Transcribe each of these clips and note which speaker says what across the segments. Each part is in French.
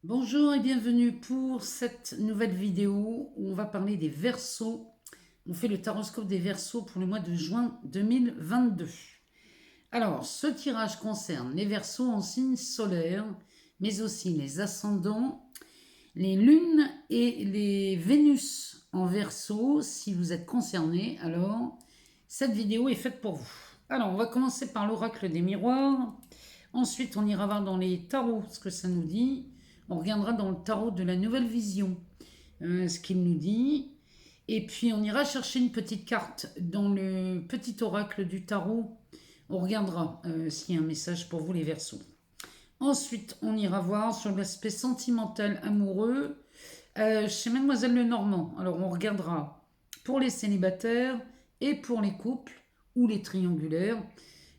Speaker 1: Bonjour et bienvenue pour cette nouvelle vidéo où on va parler des Verseaux. On fait le taroscope des Verseaux pour le mois de juin 2022. Alors, ce tirage concerne les Verseaux en signe solaire, mais aussi les ascendants, les lunes et les Vénus en Verseau. Si vous êtes concerné, alors cette vidéo est faite pour vous. Alors, on va commencer par l'oracle des miroirs. Ensuite, on ira voir dans les tarots ce que ça nous dit. On regardera dans le tarot de la nouvelle vision ce qu'il nous dit. Et puis, on ira chercher une petite carte dans le petit oracle du tarot. On regardera s'il y a un message pour vous, les Verseaux. Ensuite, on ira voir sur l'aspect sentimental amoureux chez Mademoiselle Lenormand. Alors, on regardera pour les célibataires et pour les couples ou les triangulaires.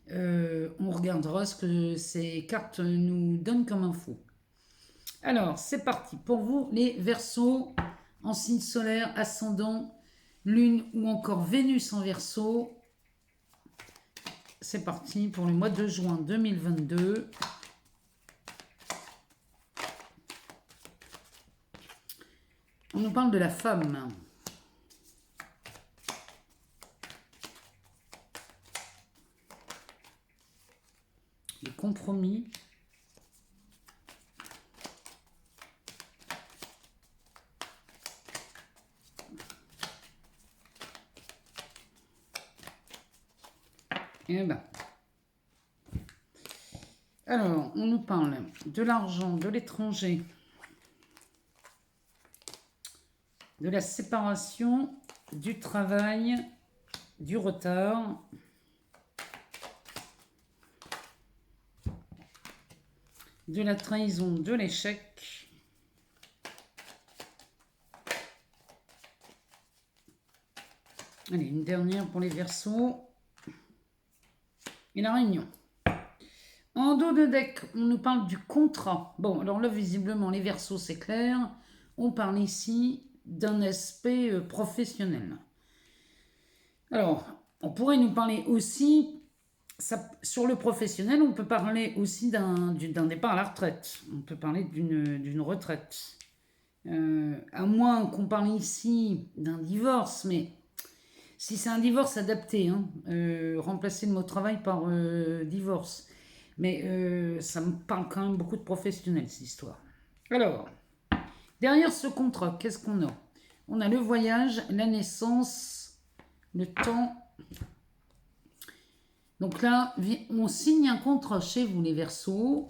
Speaker 1: On regardera ce que ces cartes nous donnent comme info. Alors, c'est parti pour vous, les Verseaux en signe solaire, ascendant, lune ou encore Vénus en Verseau. C'est parti pour le mois de juin 2022. On nous parle de la femme. Les compromis. Eh ben. Alors, on nous parle de l'argent, de l'étranger, de la séparation, du travail, du retard, de la trahison, de l'échec, allez, une dernière pour les Verseaux, et la réunion. En dos de deck, on nous parle du contrat. Bon, alors là, visiblement, les Verseaux, c'est clair. On parle ici d'un aspect professionnel. Alors, on pourrait nous parler aussi, sur le professionnel, on peut parler aussi d'un départ à la retraite. On peut parler d'une retraite. À moins qu'on parle ici d'un divorce, mais si c'est un divorce adapté, hein, remplacer le mot travail par divorce. Mais ça me parle quand même beaucoup de professionnels, cette histoire. Alors, derrière ce contrat, qu'est-ce qu'on a? On a le voyage, la naissance, le temps. Donc là, on signe un contrat chez vous, les Verseaux,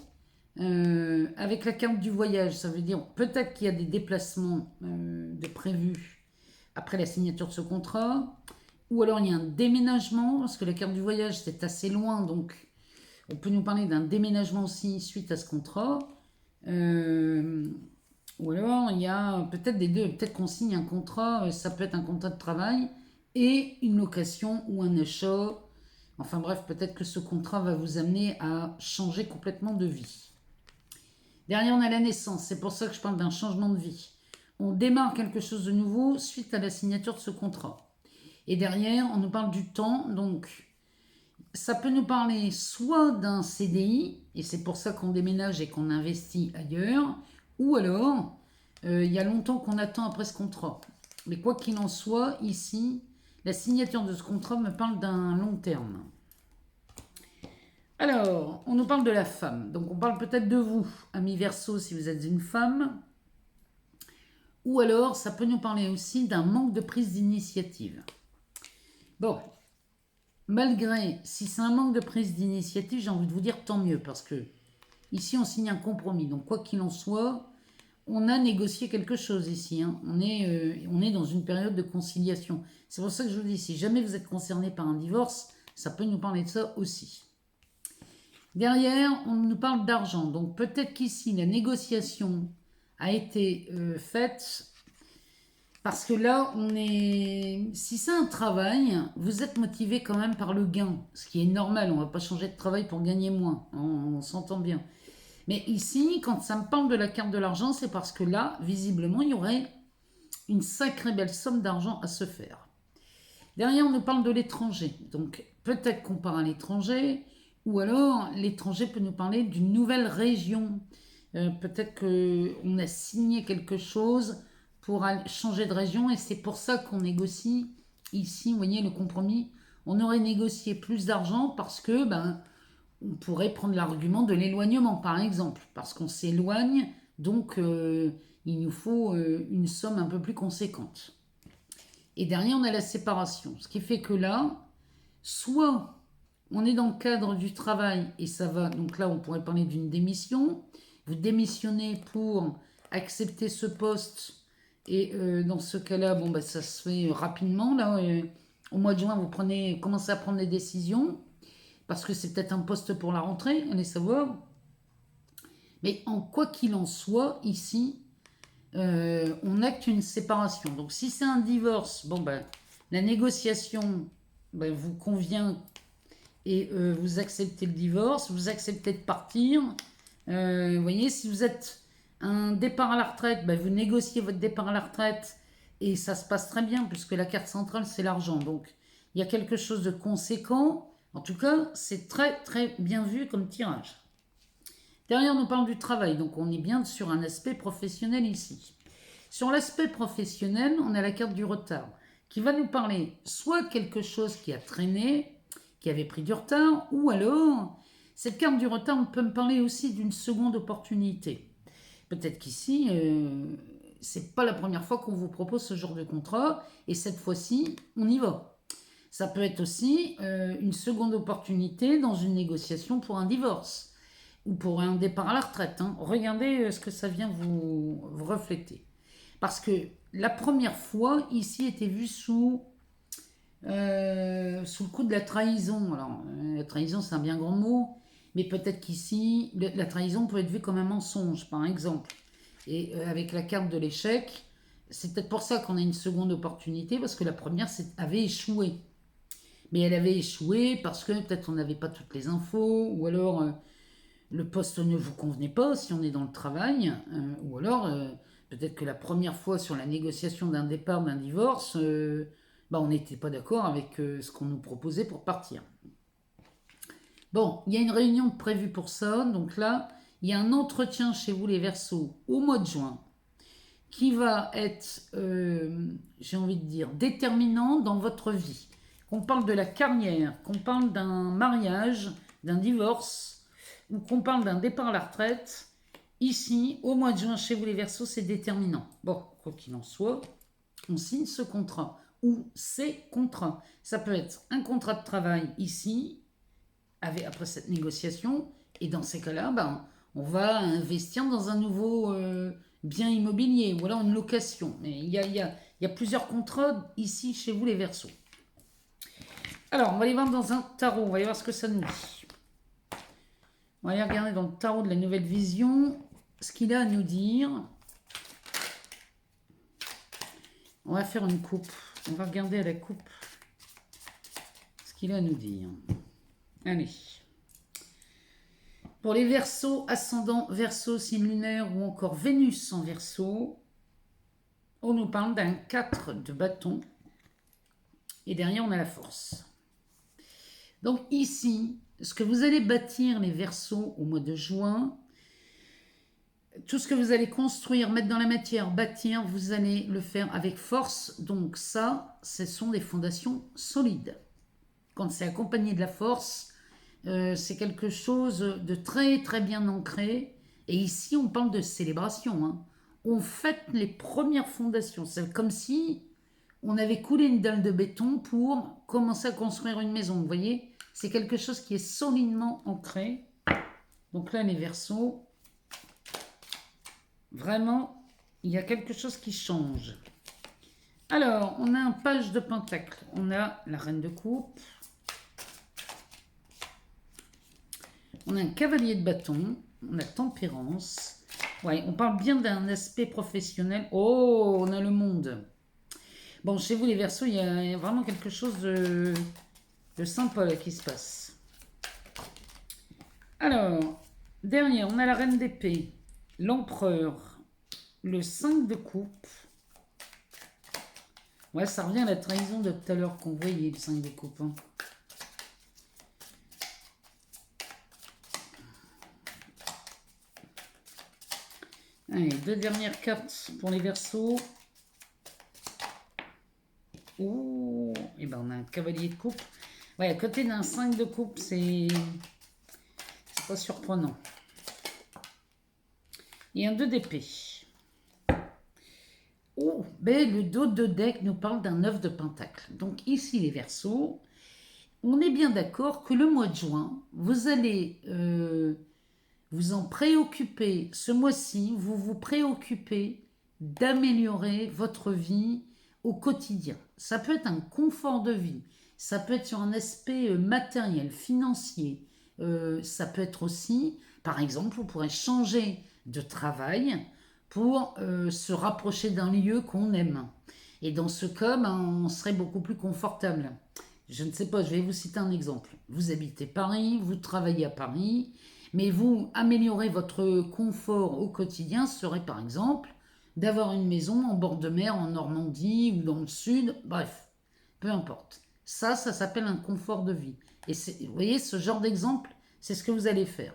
Speaker 1: avec la carte du voyage. Ça veut dire peut-être qu'il y a des déplacements de prévus après la signature de ce contrat. Ou alors il y a un déménagement, parce que la carte du voyage c'est assez loin, donc on peut nous parler d'un déménagement aussi suite à ce contrat. Ou alors il y a peut-être des deux, peut-être qu'on signe un contrat, ça peut être un contrat de travail et une location ou un achat. Enfin bref, peut-être que ce contrat va vous amener à changer complètement de vie. Derrière on a la naissance, c'est pour ça que je parle d'un changement de vie. On démarre quelque chose de nouveau suite à la signature de ce contrat. Et derrière, on nous parle du temps, donc ça peut nous parler soit d'un CDI, et c'est pour ça qu'on déménage et qu'on investit ailleurs, ou alors, il y a longtemps qu'on attend après ce contrat. Mais quoi qu'il en soit, ici, la signature de ce contrat me parle d'un long terme. Alors, on nous parle de la femme, donc on parle peut-être de vous, amis Verseau, si vous êtes une femme, ou alors ça peut nous parler aussi d'un manque de prise d'initiative. Bon, malgré, si c'est un manque de prise d'initiative, j'ai envie de vous dire tant mieux, parce que ici on signe un compromis. Donc quoi qu'il en soit, on a négocié quelque chose ici. Hein. On est dans une période de conciliation. C'est pour ça que je vous dis, si jamais vous êtes concerné par un divorce, ça peut nous parler de ça aussi. Derrière, on nous parle d'argent. Donc peut-être qu'ici, la négociation a été faite. Parce que là, si c'est un travail, vous êtes motivé quand même par le gain, ce qui est normal, on ne va pas changer de travail pour gagner moins, on s'entend bien. Mais ici, quand ça me parle de la carte de l'argent, c'est parce que là, visiblement, il y aurait une sacrée belle somme d'argent à se faire. Derrière, on nous parle de l'étranger, donc peut-être qu'on part à l'étranger, ou alors l'étranger peut nous parler d'une nouvelle région, Peut-être qu'on a signé quelque chose pour changer de région et c'est pour ça qu'on négocie ici, vous voyez le compromis. On aurait négocié plus d'argent parce que on pourrait prendre l'argument de l'éloignement par exemple, parce qu'on s'éloigne, donc il nous faut une somme un peu plus conséquente. Et derrière on a la séparation, ce qui fait que là, soit on est dans le cadre du travail et ça va, donc là on pourrait parler d'une démission, vous démissionnez pour accepter ce poste et dans ce cas-là, ça se fait rapidement. Là, au mois de juin, vous commencez à prendre des décisions parce que c'est peut-être un poste pour la rentrée, allez savoir. Mais en quoi qu'il en soit, ici, on acte une séparation. Donc si c'est un divorce, la négociation vous convient et vous acceptez le divorce, vous acceptez de partir. Vous voyez, si vous êtes un départ à la retraite, vous négociez votre départ à la retraite et ça se passe très bien puisque la carte centrale c'est l'argent. Donc il y a quelque chose de conséquent. En tout cas, c'est très très bien vu comme tirage. Derrière, on nous parle du travail, donc on est bien sur un aspect professionnel ici. Sur l'aspect professionnel, on a la carte du retard qui va nous parler soit quelque chose qui a traîné, qui avait pris du retard, ou alors cette carte du retard peut me parler aussi d'une seconde opportunité. Peut-être qu'ici, c'est pas la première fois qu'on vous propose ce genre de contrat, et cette fois-ci, on y va. Ça peut être aussi une seconde opportunité dans une négociation pour un divorce ou pour un départ à la retraite. Regardez ce que ça vient vous refléter. Parce que la première fois, ici, était vue sous le coup de la trahison. Alors, la trahison, c'est un bien grand mot, mais peut-être qu'ici, la trahison peut être vue comme un mensonge, par exemple. Et avec la carte de l'échec, c'est peut-être pour ça qu'on a une seconde opportunité, parce que la première avait échoué. Mais elle avait échoué parce que peut-être on n'avait pas toutes les infos, ou alors le poste ne vous convenait pas si on est dans le travail, ou alors peut-être que la première fois sur la négociation d'un départ, d'un divorce, on n'était pas d'accord avec ce qu'on nous proposait pour partir. Bon, il y a une réunion prévue pour ça, donc là, il y a un entretien chez vous les Verseaux au mois de juin qui va être, j'ai envie de dire, déterminant dans votre vie. Qu'on parle de la carrière, qu'on parle d'un mariage, d'un divorce, ou qu'on parle d'un départ à la retraite, ici, au mois de juin, chez vous les Verseaux, c'est déterminant. Bon, quoi qu'il en soit, on signe ce contrat, ou ces contrats. Ça peut être un contrat de travail ici, après cette négociation, et dans ces cas-là, on va investir dans un nouveau bien immobilier, ou alors une location. Mais il y a plusieurs contrats ici, chez vous les Verseaux. Alors, on va aller voir dans un tarot, on va aller voir ce que ça nous dit. On va aller regarder dans le tarot de la Nouvelle Vision ce qu'il a à nous dire. On va faire une coupe. On va regarder à la coupe ce qu'il a à nous dire. Allez. Pour les Verseaux, ascendant Verseau, signe lunaire ou encore Vénus en Verseau, on nous parle d'un 4 de bâton. Et derrière, on a la force. Donc ici, ce que vous allez bâtir les Verseaux au mois de juin, tout ce que vous allez construire, mettre dans la matière, bâtir, vous allez le faire avec force. Donc ça, ce sont des fondations solides. Quand c'est accompagné de la force, c'est quelque chose de très très bien ancré. Et ici, on parle de célébration. On fête les premières fondations. C'est comme si on avait coulé une dalle de béton pour commencer à construire une maison. Vous voyez, c'est quelque chose qui est solidement ancré. Donc là, les Verseaux, vraiment, il y a quelque chose qui change. Alors, on a un page de pentacle. On a la reine de coupe. On a un cavalier de bâton. On a tempérance. Ouais, on parle bien d'un aspect professionnel. Oh, on a le monde. Bon, chez vous les Verseaux, il y a vraiment quelque chose de sympa là, qui se passe. Alors, derrière, on a la reine d'épée, l'empereur, le 5 de coupe. Ouais, ça revient à la trahison de tout à l'heure qu'on voyait, le 5 de coupe. Allez, 2 dernières cartes pour les Verseaux. Ouh, et ben on a un cavalier de coupe. Ouais, à côté d'un 5 de coupe, c'est pas surprenant. Et un 2 d'épée. Oh, ben le dos de deck nous parle d'un 9 de pentacle. Donc ici les Verseaux, on est bien d'accord que le mois de juin, vous allez vous en préoccuper. Ce mois-ci, vous vous préoccupez d'améliorer votre vie au quotidien. Ça peut être un confort de vie, ça peut être sur un aspect matériel, financier. Ça peut être aussi, par exemple, vous pourrez changer de travail pour se rapprocher d'un lieu qu'on aime. Et dans ce cas, ben, on serait beaucoup plus confortable. Je ne sais pas, je vais vous citer un exemple. Vous habitez Paris, vous travaillez à Paris, mais vous améliorez votre confort au quotidien serait par exemple d'avoir une maison en bord de mer en Normandie ou dans le sud, bref, peu importe. Ça s'appelle un confort de vie. Et vous voyez, ce genre d'exemple, c'est ce que vous allez faire.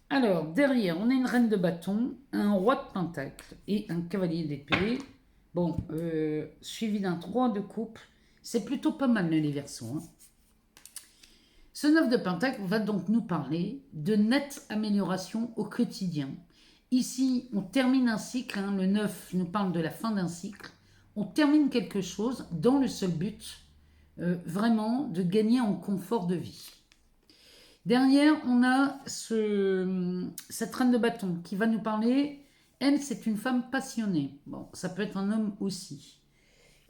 Speaker 1: Alors, derrière, on a une reine de bâton, un roi de pentacle et un cavalier d'épée. Bon, suivi d'un 3 de coupe. C'est plutôt pas mal, les Verseaux. Hein. Ce 9 de pentacle va donc nous parler de nette amélioration au quotidien. Ici, on termine un cycle. Hein, le 9 nous parle de la fin d'un cycle. On termine quelque chose dans le seul but, vraiment, de gagner en confort de vie. Derrière, on a cette reine de bâton qui va nous parler. Elle, c'est une femme passionnée. Bon, ça peut être un homme aussi.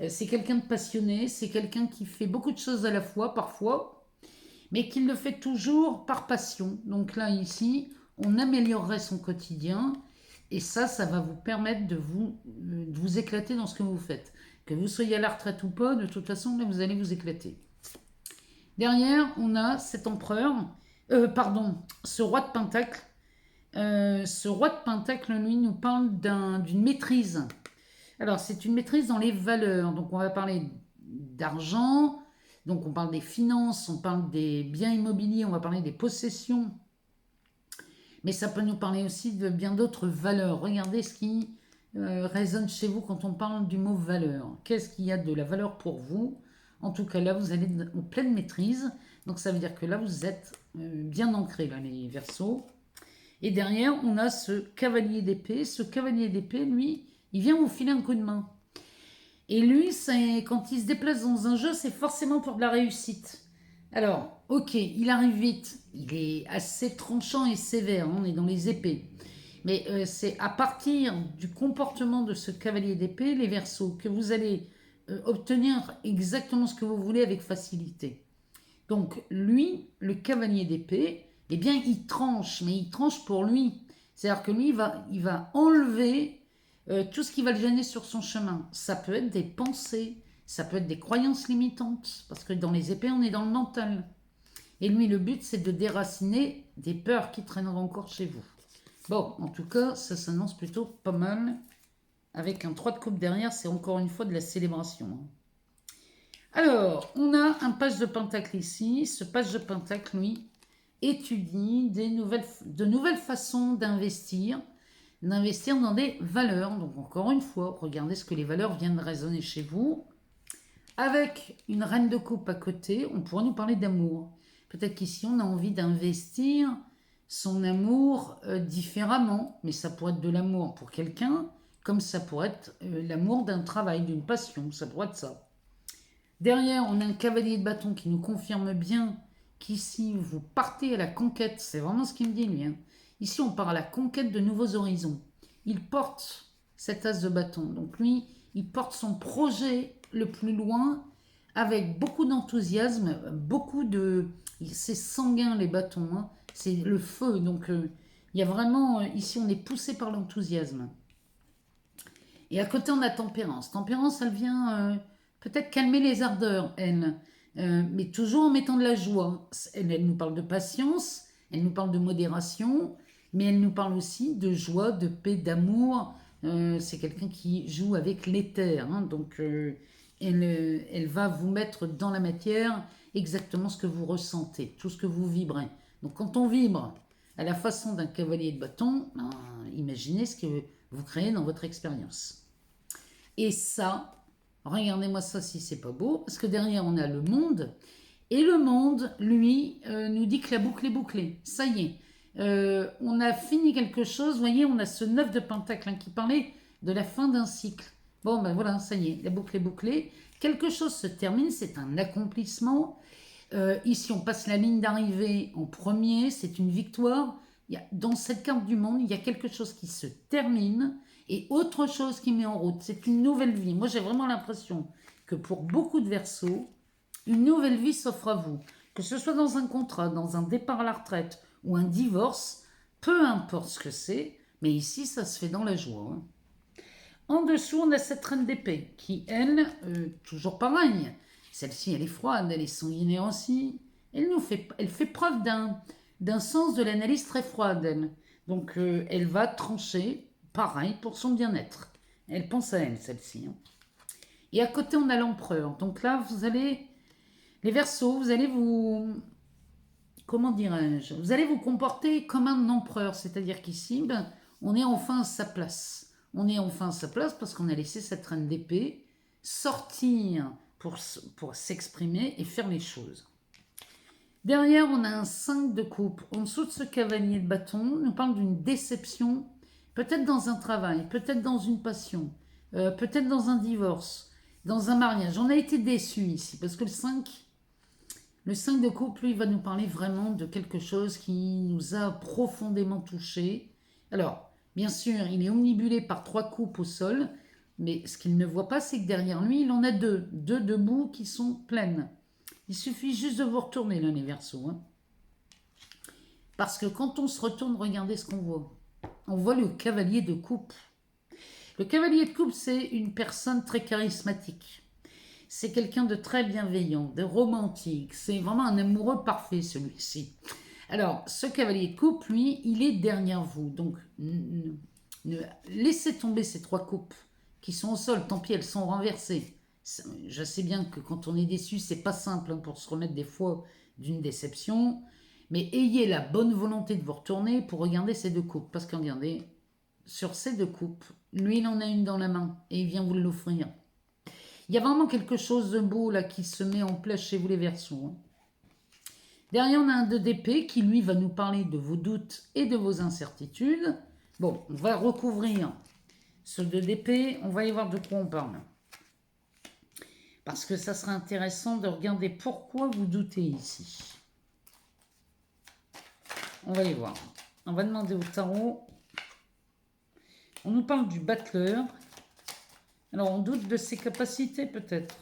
Speaker 1: C'est quelqu'un de passionné, c'est quelqu'un qui fait beaucoup de choses à la fois, parfois, mais qui le fait toujours par passion. Donc là, ici, on améliorerait son quotidien. Et ça va vous permettre de vous éclater dans ce que vous faites. Que vous soyez à la retraite ou pas, de toute façon, là, vous allez vous éclater. Derrière, on a cet empereur, ce roi de pentacle. Ce roi de pentacle, lui, nous parle d'une maîtrise. Alors, c'est une maîtrise dans les valeurs. Donc, on va parler d'argent, donc on parle des finances, on parle des biens immobiliers, on va parler des possessions. Mais ça peut nous parler aussi de bien d'autres valeurs. Regardez ce qui résonne chez vous quand on parle du mot valeur. Qu'est-ce qu'il y a de la valeur pour vous? En tout cas, là, vous allez en pleine maîtrise. Donc, ça veut dire que là, vous êtes bien ancrés, là, les Verseaux. Et derrière, on a ce cavalier d'épée. Ce cavalier d'épée, lui, il vient vous filer un coup de main. Et lui, quand il se déplace dans un jeu, c'est forcément pour de la réussite. Alors, ok, il arrive vite. Il est assez tranchant et sévère. On est dans les épées. Mais c'est à partir du comportement de ce cavalier d'épée, les Verseaux, que vous allez obtenir exactement ce que vous voulez avec facilité. Donc, lui, le cavalier d'épée, eh bien, il tranche, mais il tranche pour lui. C'est-à-dire que lui, il va enlever tout ce qui va le gêner sur son chemin. Ça peut être des pensées, ça peut être des croyances limitantes, parce que dans les épées, on est dans le mental. Et lui, le but, c'est de déraciner des peurs qui traîneront encore chez vous. Bon, en tout cas, ça s'annonce plutôt pas mal. Avec un 3 de coupe derrière, c'est encore une fois de la célébration. Alors, on a un page de pentacle ici. Ce page de pentacle, lui, étudie de nouvelles façons d'investir dans des valeurs. Donc, encore une fois, regardez ce que les valeurs viennent résonner chez vous. Avec une reine de coupe à côté, on pourrait nous parler d'amour. Peut-être qu'ici, on a envie d'investir son amour différemment, mais ça pourrait être de l'amour pour quelqu'un, comme ça pourrait être l'amour d'un travail, d'une passion, ça pourrait être ça. Derrière, on a un cavalier de bâton qui nous confirme bien qu'ici, vous partez à la conquête, c'est vraiment ce qu'il me dit lui. Hein. Ici, on part à la conquête de nouveaux horizons. Il porte cet as de bâton, donc lui, il porte son projet le plus loin avec beaucoup d'enthousiasme, c'est sanguin les bâtons, hein. C'est le feu, donc il y a vraiment, ici on est poussé par l'enthousiasme. Et à côté on a tempérance. Tempérance, elle vient peut-être calmer les ardeurs, elle, mais toujours en mettant de la joie. Elle nous parle de patience, elle nous parle de modération, mais elle nous parle aussi de joie, de paix, d'amour. C'est quelqu'un qui joue avec l'éther, hein, donc elle va vous mettre dans la matière exactement ce que vous ressentez, tout ce que vous vibrez. Donc quand on vibre à la façon d'un cavalier de bâton, imaginez ce que vous créez dans votre expérience. Et ça, regardez-moi ça si c'est pas beau, parce que derrière on a le monde, et le monde, lui, nous dit que la boucle est bouclée. Ça y est, on a fini quelque chose, vous voyez, on a ce 9 de pentacle qui parlait de la fin d'un cycle. Bon, ben voilà, ça y est, la boucle est bouclée. Quelque chose se termine, c'est un accomplissement. Ici, on passe la ligne d'arrivée en premier, c'est une victoire. Dans cette carte du monde, il y a quelque chose qui se termine et autre chose qui met en route. C'est une nouvelle vie. Moi, j'ai vraiment l'impression que pour beaucoup de Verseaux, une nouvelle vie s'offre à vous. Que ce soit dans un contrat, dans un départ à la retraite ou un divorce, peu importe ce que c'est, mais ici, ça se fait dans la joie. Hein. En dessous, on a cette reine d'épée qui, elle, toujours pareil. Celle-ci, elle est froide, elle est sanguinaire aussi. Elle fait preuve d'un sens de l'analyse très froide, elle. Donc, elle va trancher, pareil, pour son bien-être. Elle pense à elle, celle-ci. Hein. Et à côté, on a l'empereur. Donc là, vous allez... Les Verseaux, vous allez vous... Comment dirais-je? Vous allez vous comporter comme un empereur. C'est-à-dire qu'ici, ben, on est enfin à sa place. On est enfin à sa place parce qu'on a laissé cette reine d'épée sortir pour s'exprimer et faire les choses. Derrière, on a un 5 de coupe. En dessous de ce cavalier de bâton, on nous parle d'une déception, peut-être dans un travail, peut-être dans une passion, peut-être dans un divorce, dans un mariage. On a été déçus ici parce que le 5 de coupe, lui, va nous parler vraiment de quelque chose qui nous a profondément touchés. Alors, bien sûr, il est omnibulé par 3 coupes au sol, mais ce qu'il ne voit pas, c'est que derrière lui, il en a 2 debout qui sont pleines. Il suffit juste de vous retourner là, les Verseaux. Hein. Parce que quand on se retourne, regardez ce qu'on voit. On voit le cavalier de coupe. Le cavalier de coupe, c'est une personne très charismatique. C'est quelqu'un de très bienveillant, de romantique. C'est vraiment un amoureux parfait, celui-ci. Alors, ce cavalier de coupe, lui, il est derrière vous. Donc, laissez tomber ces 3 coupes qui sont au sol. Tant pis, elles sont renversées. Je sais bien que quand on est déçu, c'est pas simple hein, pour se remettre des fois d'une déception. Mais ayez la bonne volonté de vous retourner pour regarder ces 2 coupes. Parce que regardez, sur ces 2 coupes, lui, il en a une dans la main et il vient vous l'offrir. Il y a vraiment quelque chose de beau là qui se met en place chez vous les Verseaux. Hein. Derrière, on a un 2 d'épée qui, lui, va nous parler de vos doutes et de vos incertitudes. Bon, on va recouvrir ce 2 d'épée. On va y voir de quoi on parle. Parce que ça sera intéressant de regarder pourquoi vous doutez ici. On va y voir. On va demander au tarot. On nous parle du battleur. Alors, on doute de ses capacités, peut-être.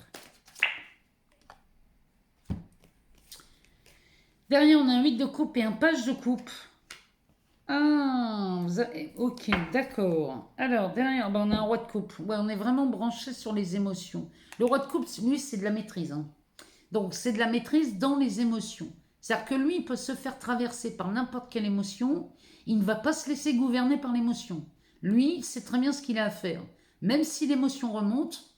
Speaker 1: Derrière, on a un 8 de coupe et un page de coupe. Ah, ok, d'accord. Alors, derrière, on a un roi de coupe. Ouais, on est vraiment branché sur les émotions. Le roi de coupe, lui, c'est de la maîtrise. Hein. Donc, c'est de la maîtrise dans les émotions. C'est-à-dire que lui, il peut se faire traverser par n'importe quelle émotion. Il ne va pas se laisser gouverner par l'émotion. Lui, c'est très bien ce qu'il a à faire. Même si l'émotion remonte,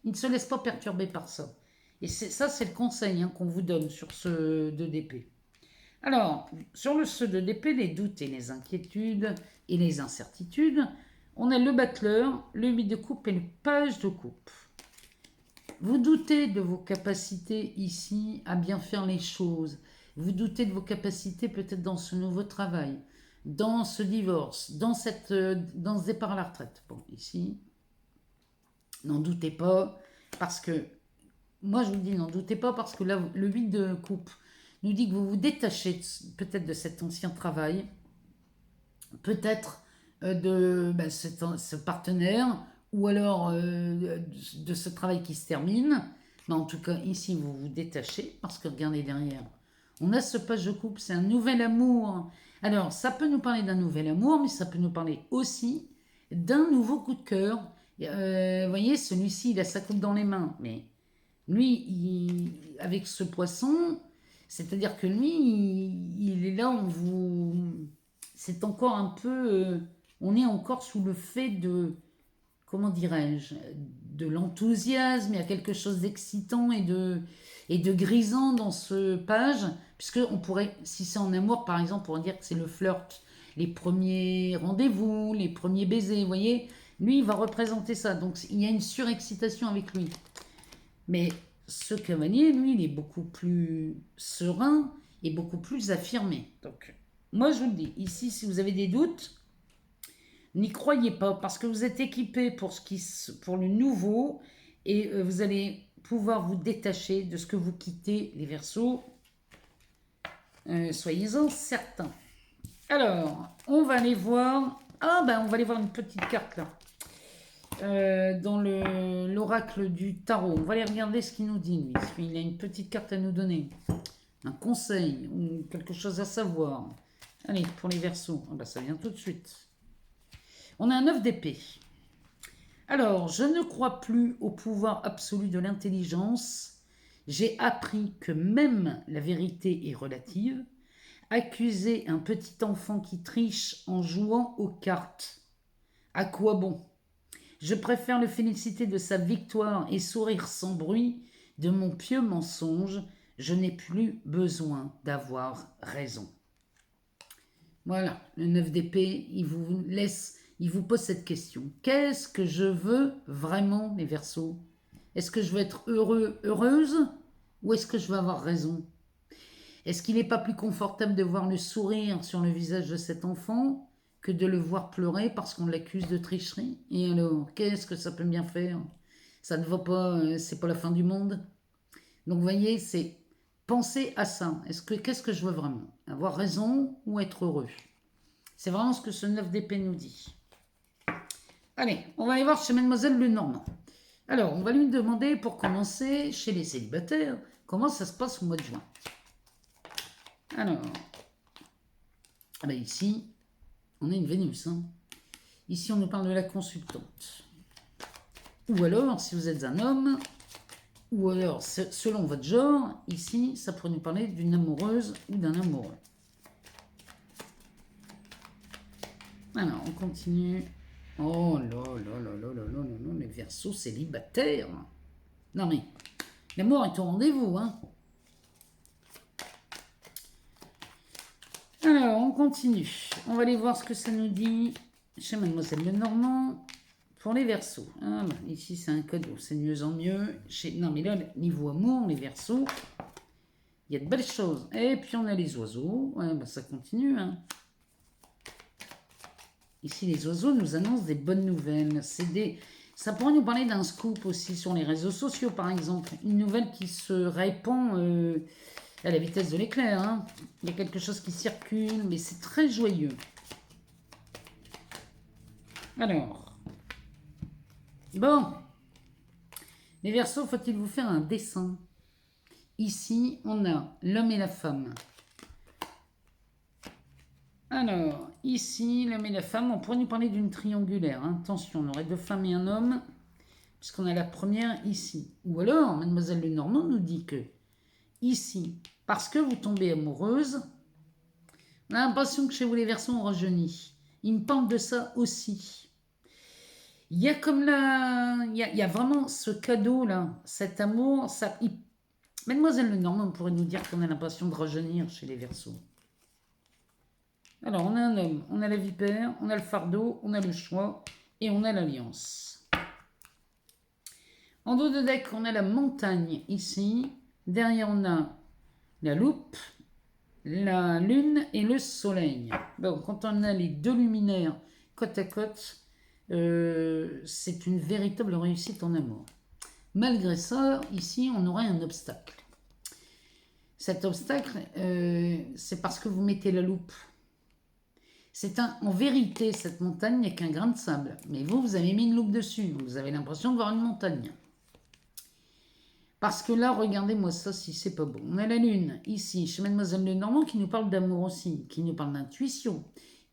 Speaker 1: il ne se laisse pas perturber par ça. Et ça, c'est le conseil hein, qu'on vous donne sur ce 2 d'épée. Alors, sur ce 2 d'épée, les doutes et les inquiétudes et les incertitudes, on a le battleur, le 8 de coupe et le page de coupe. Vous doutez de vos capacités ici à bien faire les choses. Vous doutez de vos capacités peut-être dans ce nouveau travail, dans ce divorce, dans ce départ à la retraite. Bon, ici, n'en doutez pas, parce que, moi je vous dis, n'en doutez pas, parce que là, le 8 de coupe nous dit que vous vous détachez peut-être de cet ancien travail, peut-être de ce partenaire, ou alors de ce travail qui se termine. Mais en tout cas, ici, vous vous détachez, parce que regardez derrière, on a ce page de coupe, c'est un nouvel amour. Alors, ça peut nous parler d'un nouvel amour, mais ça peut nous parler aussi d'un nouveau coup de cœur. Vous voyez, celui-ci, il a sa coupe dans les mains, mais lui, avec ce poisson, c'est-à-dire que lui, il est là, c'est encore un peu... on est encore sous le fait de... Comment dirais-je? De l'enthousiasme, il y a quelque chose d'excitant et de grisant dans ce page, puisque on pourrait, si c'est en amour, par exemple, on pourrait dire que c'est le flirt. les premiers rendez-vous, les premiers baisers, vous voyez. Lui, il va représenter ça. Donc, il y a une surexcitation avec lui. Mais ce cavalier, lui, il est beaucoup plus serein et beaucoup plus affirmé. Donc, moi, je vous le dis, ici, si vous avez des doutes, n'y croyez pas, parce que vous êtes équipé pour le nouveau, et vous allez pouvoir vous détacher de ce que vous quittez, les Verseaux. Soyez-en certains. Alors, on va aller voir... Ah, ben, on va aller voir une petite carte, là. Dans l'oracle du tarot. On va aller regarder ce qu'il nous dit, lui. Il a une petite carte à nous donner. Un conseil ou quelque chose à savoir. Allez, pour les Verseaux. Ah ben, ça vient tout de suite. On a un 9 d'épée. Alors, je ne crois plus au pouvoir absolu de l'intelligence. J'ai appris que même la vérité est relative. Accuser un petit enfant qui triche en jouant aux cartes. À quoi bon? Je préfère le féliciter de sa victoire et sourire sans bruit de mon pieux mensonge. Je n'ai plus besoin d'avoir raison. Voilà, le 9 d'épée, il vous pose cette question. Qu'est-ce que je veux vraiment, les Verseaux? Est-ce que je veux être heureux, heureuse, ou est-ce que je veux avoir raison? Est-ce qu'il n'est pas plus confortable de voir le sourire sur le visage de cet enfant que de le voir pleurer parce qu'on l'accuse de tricherie? Et alors, qu'est-ce que ça peut bien faire? Ça ne va pas, c'est pas la fin du monde. Donc, vous voyez, c'est penser à ça. Qu'est-ce que je veux vraiment? Avoir raison ou être heureux? C'est vraiment ce que ce 9 d'épée nous dit. Allez, on va aller voir chez Mademoiselle Lenormand. Alors, on va lui demander, pour commencer, chez les célibataires, comment ça se passe au mois de juin. Alors, ah ben ici, on a une Vénus. Hein. Ici, on nous parle de la consultante. Ou alors, si vous êtes un homme, ou alors, selon votre genre, ici, ça pourrait nous parler d'une amoureuse ou d'un amoureux. Alors, on continue. Oh là là là là là là là, les Verseaux célibataires. Non mais, l'amour est au rendez-vous, hein. Alors, on continue. On va aller voir ce que ça nous dit chez Mademoiselle Lenormand pour les Verseaux. Ah, bah, ici, c'est un cadeau. C'est de mieux en mieux. Non, mais là, niveau amour, les Verseaux, il y a de belles choses. Et puis, on a les oiseaux. Ouais, bah, ça continue. Hein. Ici, les oiseaux nous annoncent des bonnes nouvelles. Ça pourrait nous parler d'un scoop aussi sur les réseaux sociaux, par exemple. Une nouvelle qui se répand à la vitesse de l'éclair. Hein. Il y a quelque chose qui circule, mais c'est très joyeux. Alors. Bon. Les Verseaux, faut-il vous faire un dessin? Ici, on a l'homme et la femme. Alors, ici, l'homme et la femme, on pourrait nous parler d'une triangulaire. Hein. Attention, on aurait deux femmes et un homme, puisqu'on a la première ici. Ou alors, Mademoiselle Lenormand nous dit que, ici, parce que vous tombez amoureuse, on a l'impression que chez vous les Verseaux on rajeunit. Il me parle de ça aussi. Il y a comme là, il y a vraiment ce cadeau-là, cet amour. Mademoiselle Lenormand pourrait nous dire qu'on a l'impression de rajeunir chez les Verseaux. Alors, on a un homme, on a la vipère, on a le fardeau, on a le choix et on a l'alliance. En dos de deck, on a la montagne ici. Derrière, on a la loupe, la lune et le soleil. Bon, quand on a les deux luminaires côte à côte, c'est une véritable réussite en amour. Malgré ça, ici, on aurait un obstacle. Cet obstacle, c'est parce que vous mettez la loupe. En vérité, cette montagne n'est qu'un grain de sable. Mais vous avez mis une loupe dessus. Vous avez l'impression de voir une montagne. Parce que là, regardez-moi ça, si c'est pas bon. On a la lune, ici, chez Mademoiselle Lenormand, qui nous parle d'amour aussi, qui nous parle d'intuition,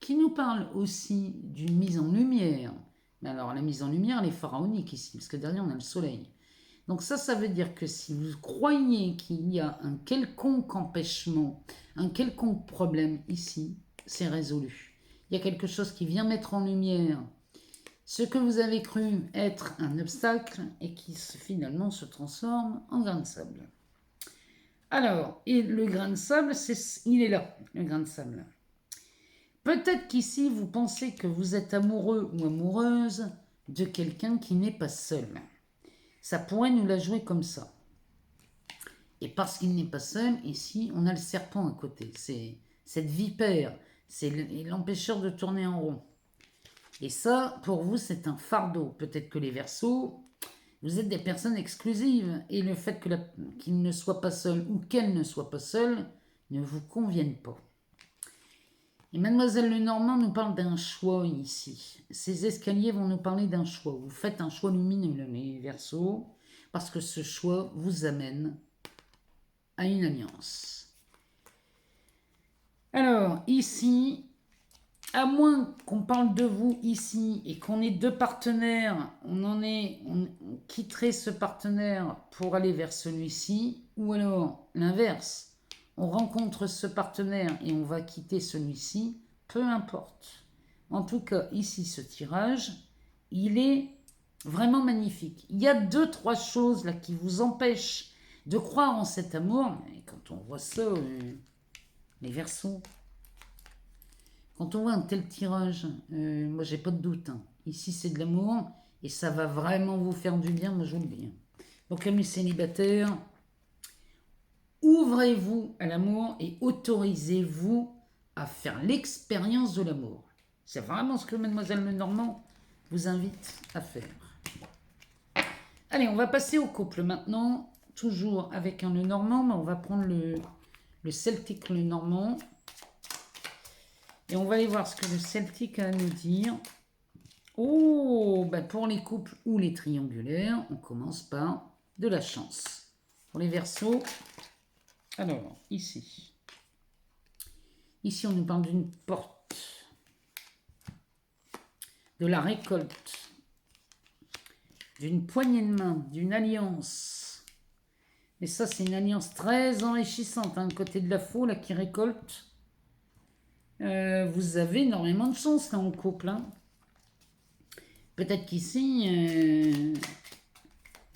Speaker 1: qui nous parle aussi d'une mise en lumière. Mais alors, la mise en lumière, elle est pharaonique ici, parce que derrière, on a le soleil. Donc ça veut dire que si vous croyez qu'il y a un quelconque empêchement, un quelconque problème ici, c'est résolu. Il y a quelque chose qui vient mettre en lumière ce que vous avez cru être un obstacle et qui finalement se transforme en grain de sable. Alors, et le grain de sable, il est là, le grain de sable. Peut-être qu'ici, vous pensez que vous êtes amoureux ou amoureuse de quelqu'un qui n'est pas seul. Ça pourrait nous la jouer comme ça. Et parce qu'il n'est pas seul, ici, on a le serpent à côté. C'est cette vipère. C'est l'empêcheur de tourner en rond. Et ça, pour vous, c'est un fardeau. Peut-être que les Verseaux, vous êtes des personnes exclusives. Et le fait qu'il ne soit pas seul ou qu'elle ne soit pas seule ne vous convienne pas. Et Mademoiselle Lenormand nous parle d'un choix ici. Ces escaliers vont nous parler d'un choix. Vous faites un choix lumineux, les Verseaux, parce que ce choix vous amène à une alliance. Alors, ici, à moins qu'on parle de vous ici et qu'on ait deux partenaires, on quitterait ce partenaire pour aller vers celui-ci, ou alors l'inverse, on rencontre ce partenaire et on va quitter celui-ci, peu importe. En tout cas, ici, ce tirage, il est vraiment magnifique. Il y a 2-3 choses là qui vous empêchent de croire en cet amour. Et quand on voit ça, les Verseaux, quand on voit un tel tirage, moi j'ai pas de doute. Hein. Ici c'est de l'amour et ça va vraiment vous faire du bien, moi je vous le dis. Donc amis célibataires, ouvrez-vous à l'amour et autorisez-vous à faire l'expérience de l'amour. C'est vraiment ce que Mademoiselle Lenormand vous invite à faire. Allez, on va passer au couple maintenant, toujours avec un Lenormand, mais on va prendre le Celtique Lenormand. Et on va aller voir ce que le Celtique a à nous dire. Oh, ben pour les couples ou les triangulaires, on commence par de la chance. Pour les Verseaux, alors, ici. Ici, on nous parle d'une porte, de la récolte, d'une poignée de main, d'une alliance. Et ça, c'est une alliance très enrichissante. Hein, côté de la faux, là, qui récolte. Vous avez énormément de chance, là, en couple. Hein. Peut-être qu'ici...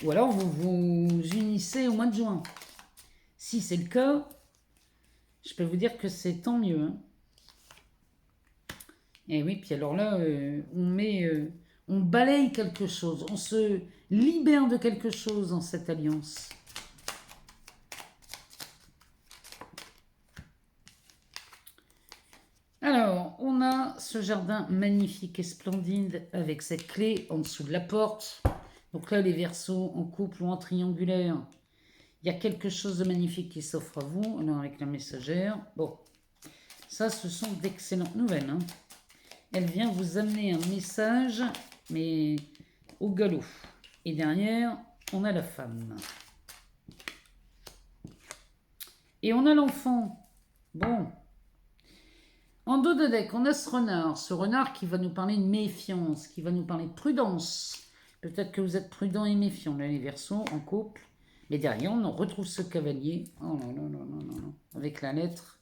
Speaker 1: ou alors, vous vous unissez au mois de juin. Si c'est le cas, je peux vous dire que c'est tant mieux. Hein. Et oui, puis alors là, on balaye quelque chose. On se libère de quelque chose dans cette alliance. Alors, on a ce jardin magnifique et splendide avec cette clé en dessous de la porte. Donc là, les Verseaux en couple ou en triangulaire, il y a quelque chose de magnifique qui s'offre à vous. Alors, avec la messagère, bon, ça, ce sont d'excellentes nouvelles. Hein. Elle vient vous amener un message, mais au galop. Et derrière, on a la femme. Et on a l'enfant. Bon. En dos de deck, on a ce renard qui va nous parler de méfiance, qui va nous parler de prudence. Peut-être que vous êtes prudent et méfiant, là, les Verseaux, en couple. Mais derrière, on retrouve ce cavalier. Oh là là là là là là. Avec la lettre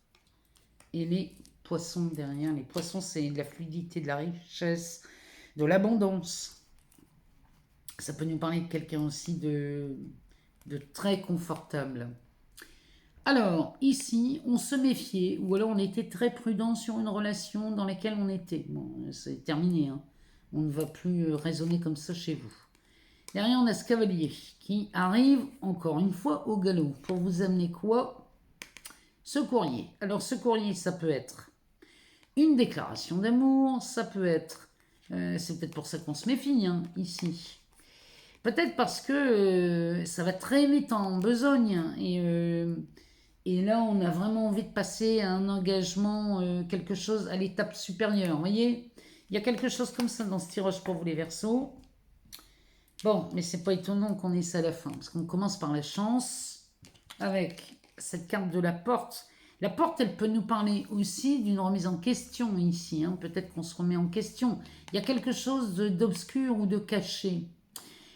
Speaker 1: et les poissons derrière. Les poissons, c'est de la fluidité, de la richesse, de l'abondance. Ça peut nous parler de quelqu'un aussi de très confortable. Alors, ici, on se méfiait, ou alors on était très prudent sur une relation dans laquelle on était. Bon, c'est terminé, hein. On ne va plus raisonner comme ça chez vous. Derrière, on a ce cavalier qui arrive, encore une fois, au galop. Pour vous amener quoi? Ce courrier. Alors, ce courrier, ça peut être une déclaration d'amour, ça peut être... c'est peut-être pour ça qu'on se méfie, hein, ici. Peut-être parce que ça va très vite en besogne, et là, on a vraiment envie de passer à un engagement, quelque chose à l'étape supérieure. Vous voyez, il y a quelque chose comme ça dans ce tirage pour vous, les Verseaux. Bon, mais c'est pas étonnant qu'on ait ça à la fin, parce qu'on commence par la chance, avec cette carte de la porte. La porte, elle peut nous parler aussi d'une remise en question ici. Hein. Peut-être qu'on se remet en question. Il y a quelque chose d'obscur ou de caché.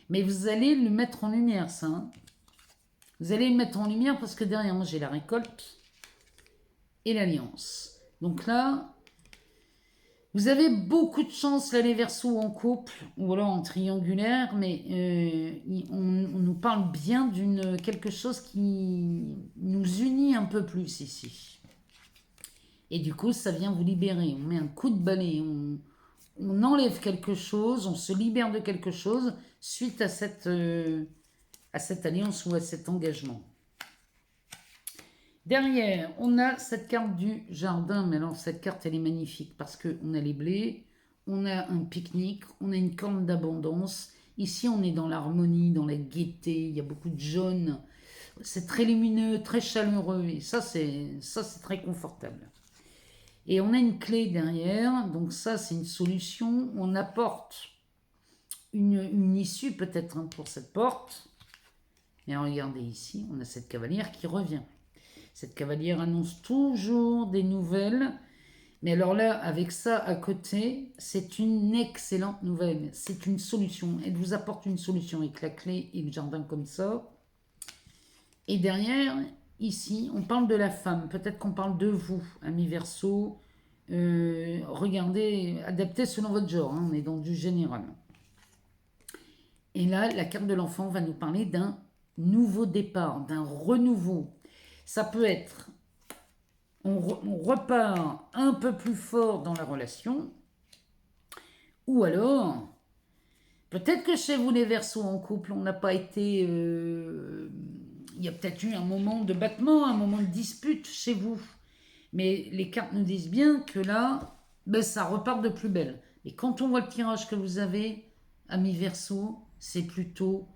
Speaker 1: Mais vous allez le mettre en lumière, ça. Hein. Vous allez le mettre en lumière parce que derrière moi, j'ai la récolte et l'alliance. Donc là, vous avez beaucoup de chance, là, les Verseaux en couple ou alors en triangulaire, mais on nous parle bien d'une quelque chose qui nous unit un peu plus ici. Et du coup, ça vient vous libérer. On met un coup de balai, on enlève quelque chose, on se libère de quelque chose suite à cette alliance ou à cet engagement. Derrière, on a cette carte du jardin. Mais alors, cette carte, elle est magnifique parce qu'on a les blés, on a un pique-nique, on a une corne d'abondance. Ici, on est dans l'harmonie, dans la gaieté. Il y a beaucoup de jaune. C'est très lumineux, très chaleureux. Et ça, c'est très confortable. Et on a une clé derrière. Donc ça, c'est une solution. On apporte une issue peut-être pour cette porte. Et regardez ici, on a cette cavalière qui revient. Cette cavalière annonce toujours des nouvelles. Mais alors là, avec ça à côté, c'est une excellente nouvelle. C'est une solution. Elle vous apporte une solution avec la clé et le jardin comme ça. Et derrière, ici, on parle de la femme. Peut-être qu'on parle de vous, amis Verseau. Regardez, adaptez selon votre genre. On est dans du général. Et là, la carte de l'enfant va nous parler d'un nouveau départ, d'un renouveau. Ça peut être, on repart un peu plus fort dans la relation, ou alors, peut-être que chez vous les Verseaux en couple, on n'a pas été... il y a peut-être eu un moment de battement, un moment de dispute chez vous. Mais les cartes nous disent bien que là, ben, ça repart de plus belle. Et quand on voit le tirage que vous avez, amis Verseau, c'est plutôt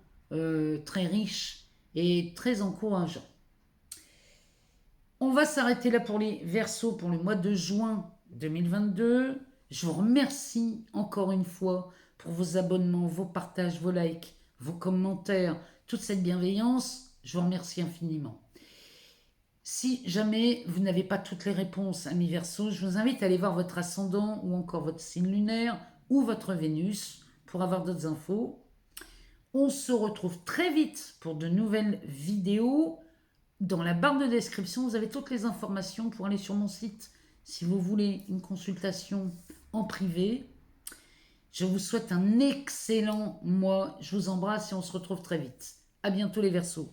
Speaker 1: très riche et très encourageant. On va s'arrêter là pour les Verseaux pour le mois de juin 2022. Je vous remercie encore une fois pour vos abonnements, vos partages, vos likes, vos commentaires, toute cette bienveillance. Je vous remercie infiniment. Si jamais vous n'avez pas toutes les réponses, amis Verseaux, je vous invite à aller voir votre ascendant ou encore votre signe lunaire ou votre Vénus pour avoir d'autres infos. On se retrouve très vite pour de nouvelles vidéos. Dans la barre de description, vous avez toutes les informations pour aller sur mon site si vous voulez une consultation en privé. Je vous souhaite un excellent mois. Je vous embrasse et on se retrouve très vite. À bientôt les Verseaux.